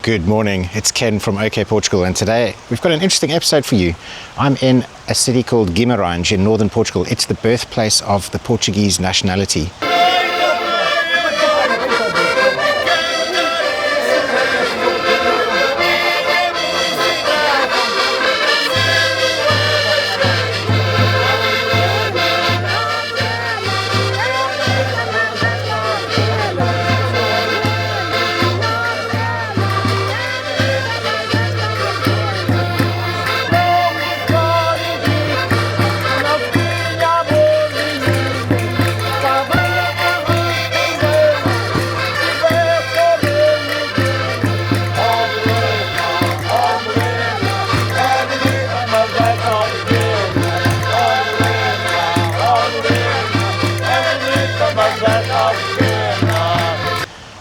Good morning, it's Ken from OK Portugal, and today we've got an interesting episode for you. I'm in a city called Guimarães in northern Portugal. It's the birthplace of the Portuguese nationality.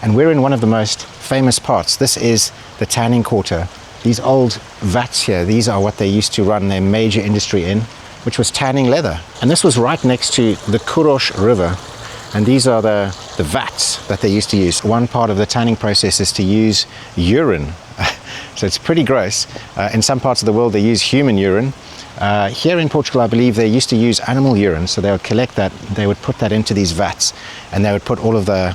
And we're in one of the most famous parts. This is the tanning quarter. These old vats here, these are what they used to run their major industry in, which was tanning leather. And this was right next to the River. And these are the vats that they used to use. One part of the tanning process is to use urine. So it's pretty gross. In some parts of the world they use human urine. Here in Portugal, I believe they used to use animal urine. So they would collect that, they would put that into these vats, and they would put all of the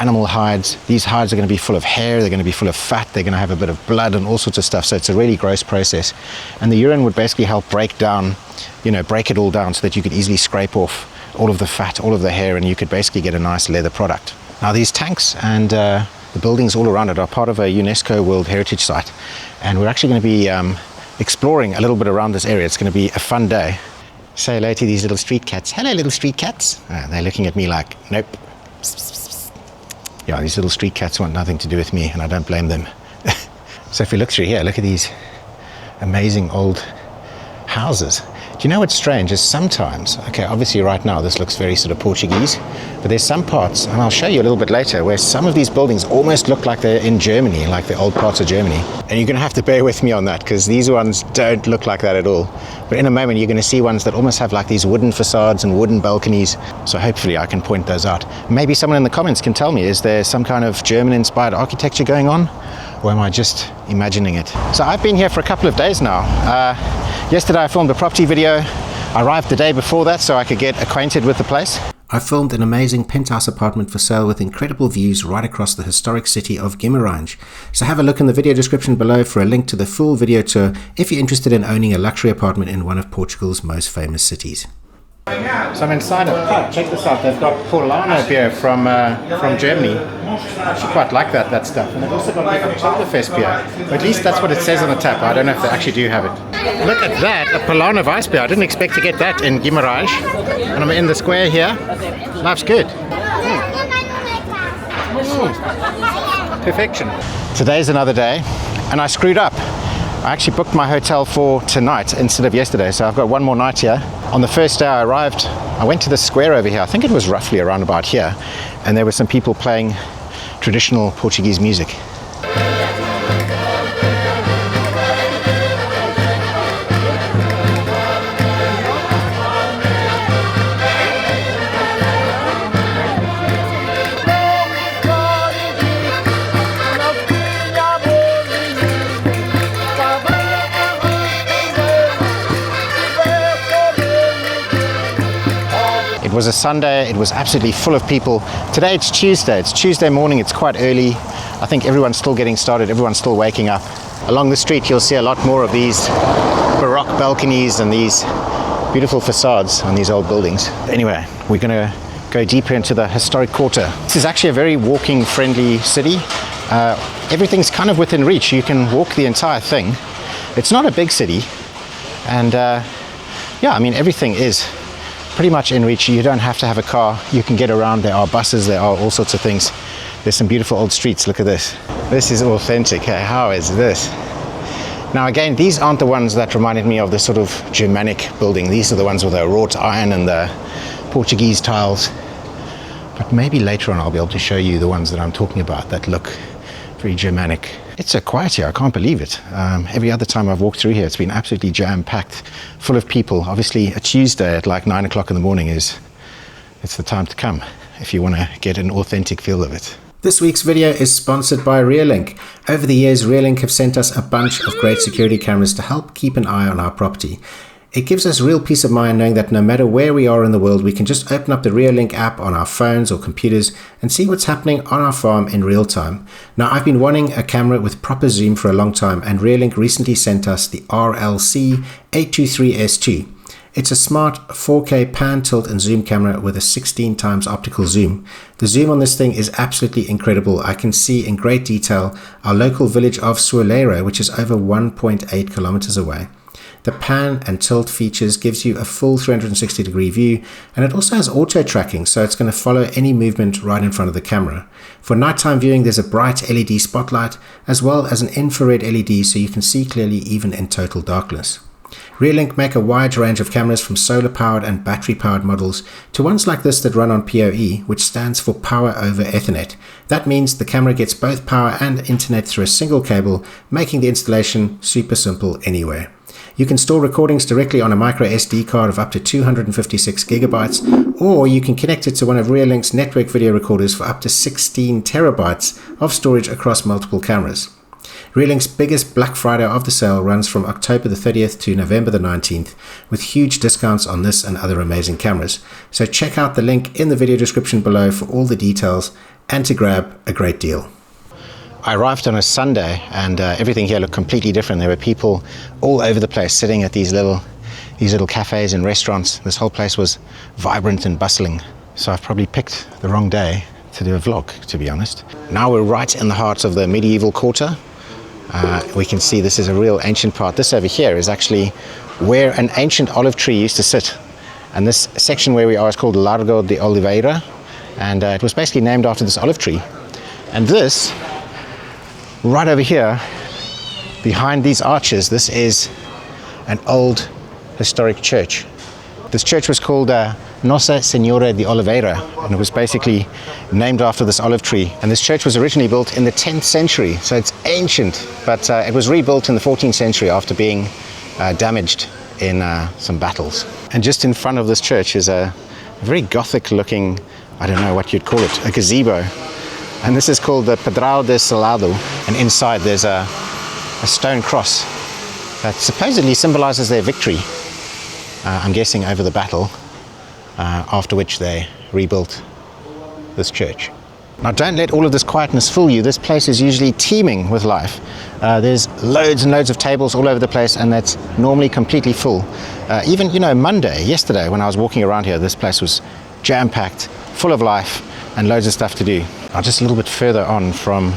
animal hides. These hides are going to be full of hair, they're going to be full of fat, they're going to have a bit of blood and all sorts of stuff. So it's a really gross process. And the urine would basically help break it all down so that you could easily scrape off all of the fat, all of the hair, and you could basically get a nice leather product. Now these tanks and the buildings all around it are part of a UNESCO World Heritage Site. And we're actually going to be exploring a little bit around this area. It's going to be a fun day. Say hello to these little street cats. Hello, little street cats. They're looking at me like, nope. Yeah, these little street cats want nothing to do with me, and I don't blame them. So if we look through here, look at these amazing old houses. Do you know what's strange is sometimes, okay, obviously right now this looks very sort of Portuguese, but there's some parts, and I'll show you a little bit later, where some of these buildings almost look like they're in Germany, like the old parts of Germany. And you're going to have to bear with me on that, because these ones don't look like that at all. But in a moment you're going to see ones that almost have like these wooden facades and wooden balconies. So hopefully I can point those out. Maybe someone in the comments can tell me, is there some kind of German-inspired architecture going on? Or am I just imagining it? So I've been here for a couple of days now. Yesterday I filmed a property video. I arrived the day before that so I could get acquainted with the place. I filmed an amazing penthouse apartment for sale with incredible views right across the historic city of Guimarães. So have a look in the video description below for a link to the full video tour if you're interested in owning a luxury apartment in one of Portugal's most famous cities. So I'm inside a pub. Check this out. They've got Paulana beer from Germany. I actually quite like that stuff. And they've also got Oktoberfest beer. Or at least that's what it says on the tap. I don't know if they actually do have it. Look at that, a Paulana Weiss beer. I didn't expect to get that in Guimarães. And I'm in the square here. Life's good. Perfection. Today's another day, and I screwed up. I actually booked my hotel for tonight instead of yesterday, so I've got one more night here. On the first day I arrived, I went to the square over here. I think it was roughly around about here, and there were some people playing traditional Portuguese music. It was a Sunday, it was absolutely full of people. Today it's Tuesday morning, it's quite early. I think everyone's still getting started, everyone's still waking up. Along the street you'll see a lot more of these Baroque balconies and these beautiful facades on these old buildings. Anyway, we're going to go deeper into the historic quarter. This is actually a very walking friendly city. Everything's kind of within reach, you can walk the entire thing. It's not a big city, and yeah, I mean everything is pretty much in reach. You don't have to have a car, you can get around. There are buses, there are all sorts of things. There's some beautiful old streets. Look at this. This is authentic. Hey, how is this? Now again, these aren't the ones that reminded me of the sort of Germanic building. These are the ones with the wrought iron and the Portuguese tiles. But maybe later on I'll be able to show you the ones that I'm talking about that look very Germanic. It's so quiet here, I can't believe it. Every other time I've walked through here, it's been absolutely jam-packed, full of people. Obviously, a Tuesday at like 9 o'clock in the morning it's the time to come if you want to get an authentic feel of it. This week's video is sponsored by Reolink. Over the years, Reolink have sent us a bunch of great security cameras to help keep an eye on our property. It gives us real peace of mind knowing that no matter where we are in the world, we can just open up the Reolink app on our phones or computers and see what's happening on our farm in real time. Now, I've been wanting a camera with proper zoom for a long time, and Reolink recently sent us the RLC 823S2. It's a smart 4K pan, tilt and zoom camera with a 16 times optical zoom. The zoom on this thing is absolutely incredible. I can see in great detail our local village of Suolero, which is over 1.8 kilometers away. The pan and tilt features gives you a full 360 degree view, and it also has auto tracking, so it's going to follow any movement right in front of the camera. For nighttime viewing, there's a bright LED spotlight as well as an infrared LED, so you can see clearly even in total darkness. Reolink make a wide range of cameras from solar-powered and battery-powered models to ones like this that run on PoE, which stands for Power over Ethernet. That means the camera gets both power and internet through a single cable, making the installation super simple anywhere. You can store recordings directly on a micro SD card of up to 256 gigabytes, or you can connect it to one of Reolink's network video recorders for up to 16 terabytes of storage across multiple cameras. Reolink's biggest Black Friday of the sale runs from October the 30th to November the 19th, with huge discounts on this and other amazing cameras. So check out the link in the video description below for all the details and to grab a great deal. I arrived on a Sunday and everything here looked completely different. There were people all over the place sitting at these little cafes and restaurants. This whole place was vibrant and bustling. So I've probably picked the wrong day to do a vlog, to be honest. Now we're right in the heart of the medieval quarter. We can see this is a real ancient part. This over here is actually where an ancient olive tree used to sit. And this section where we are is called Largo de Oliveira. And it was basically named after this olive tree. And this, right over here, behind these arches, this is an old historic church. This church was called Nossa Senhora de Oliveira, and it was basically named after this olive tree. And this church was originally built in the 10th century, so it's ancient, but it was rebuilt in the 14th century after being damaged in some battles. And just in front of this church is a very Gothic looking, I don't know what you'd call it, a gazebo. And this is called the Pedrao de Salado, and inside there's a stone cross that supposedly symbolizes their victory, I'm guessing over the battle, after which they rebuilt this church. Now don't let all of this quietness fool you. This place is usually teeming with life. There's loads and loads of tables all over the place, and that's normally completely full. Even, yesterday when I was walking around here, this place was jam-packed, full of life, and loads of stuff to do. Now just a little bit further on from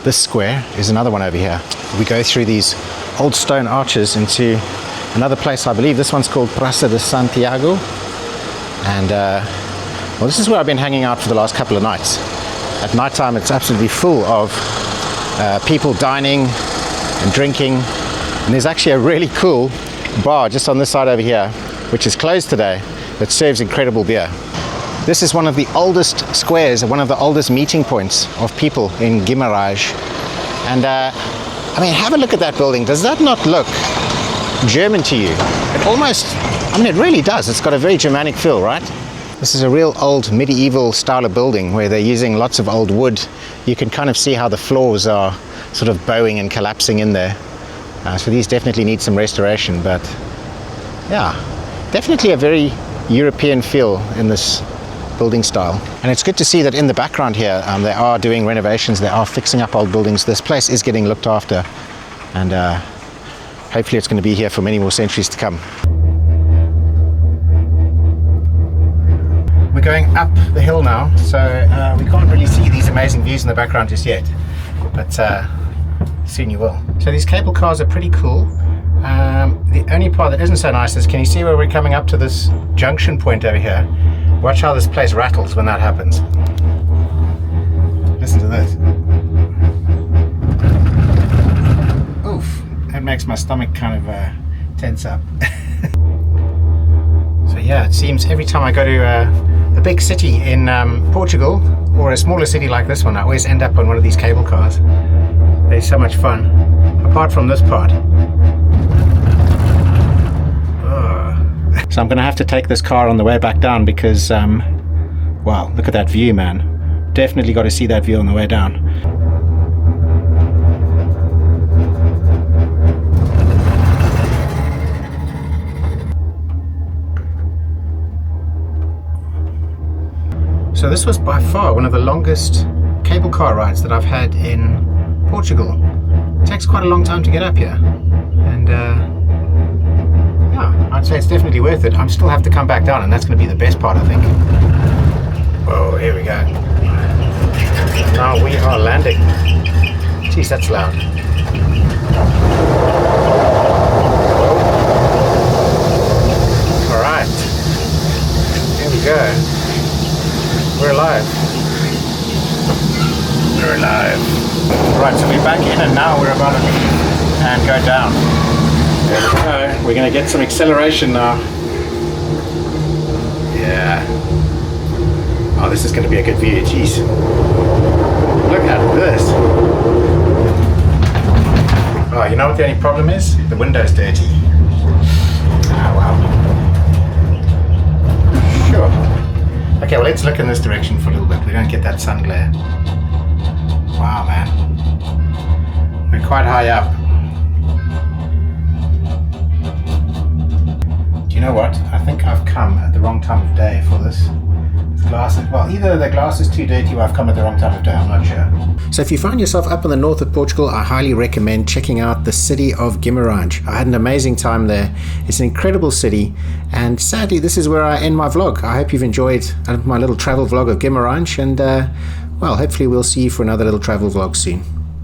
this square is another one over here. We go through these old stone arches into another place. I believe this one's called Praça de Santiago. And well, this is where I've been hanging out for the last couple of nights. At night time, it's absolutely full of people dining and drinking. And there's actually a really cool bar just on this side over here, which is closed today, that serves incredible beer. This is one of the oldest squares, one of the oldest meeting points of people in Guimarães. And have a look at that building. Does that not look German to you? It almost, it really does. It's got a very Germanic feel, right? This is a real old medieval style of building where they're using lots of old wood. You can kind of see how the floors are sort of bowing and collapsing in there. So these definitely need some restoration, but yeah, definitely a very European feel in this building style. And it's good to see that in the background here, they are doing renovations, they are fixing up old buildings. This place is getting looked after, and hopefully it's going to be here for many more centuries to come. We're going up the hill now, so we can't really see these amazing views in the background just yet, but soon you will. So these cable cars are pretty cool. The only part that isn't so nice is, can you see where we're coming up to this junction point over here? Watch how this place rattles when that happens. Listen to this. Oof, that makes my stomach kind of tense up. So yeah, it seems every time I go to a big city in Portugal, or a smaller city like this one, I always end up on one of these cable cars. They're so much fun, apart from this part. So I'm going to have to take this car on the way back down because, wow, look at that view, man. Definitely got to see that view on the way down. So this was by far one of the longest cable car rides that I've had in Portugal. It takes quite a long time to get up here, and yeah, I'd say it's definitely worth it. I still have to come back down, and that's going to be the best part, I think. Whoa, here we go. Now we are landing. Jeez, that's loud. Alright, here we go. We're alive. We're alive. Right, so we're back in, and now we're about to leave and go down. There we go. We're going to get some acceleration now. Yeah. Oh, this is going to be a good view. Jeez. Look at this. Oh, you know what the only problem is? The window's dirty. Oh, wow. Sure. Okay, well, let's look in this direction for a little bit. We don't get that sun glare. Wow, man. We're quite high up. Do you know what? I think I've come at the wrong time of day for this. Glasses. Well, either the glass is too dirty or I've come at the wrong time of day, I'm not sure. So if you find yourself up in the north of Portugal, I highly recommend checking out the city of Guimarães. I had an amazing time there. It's an incredible city, and sadly this is where I end my vlog. I hope you've enjoyed my little travel vlog of Guimarães, and well, hopefully we'll see you for another little travel vlog soon.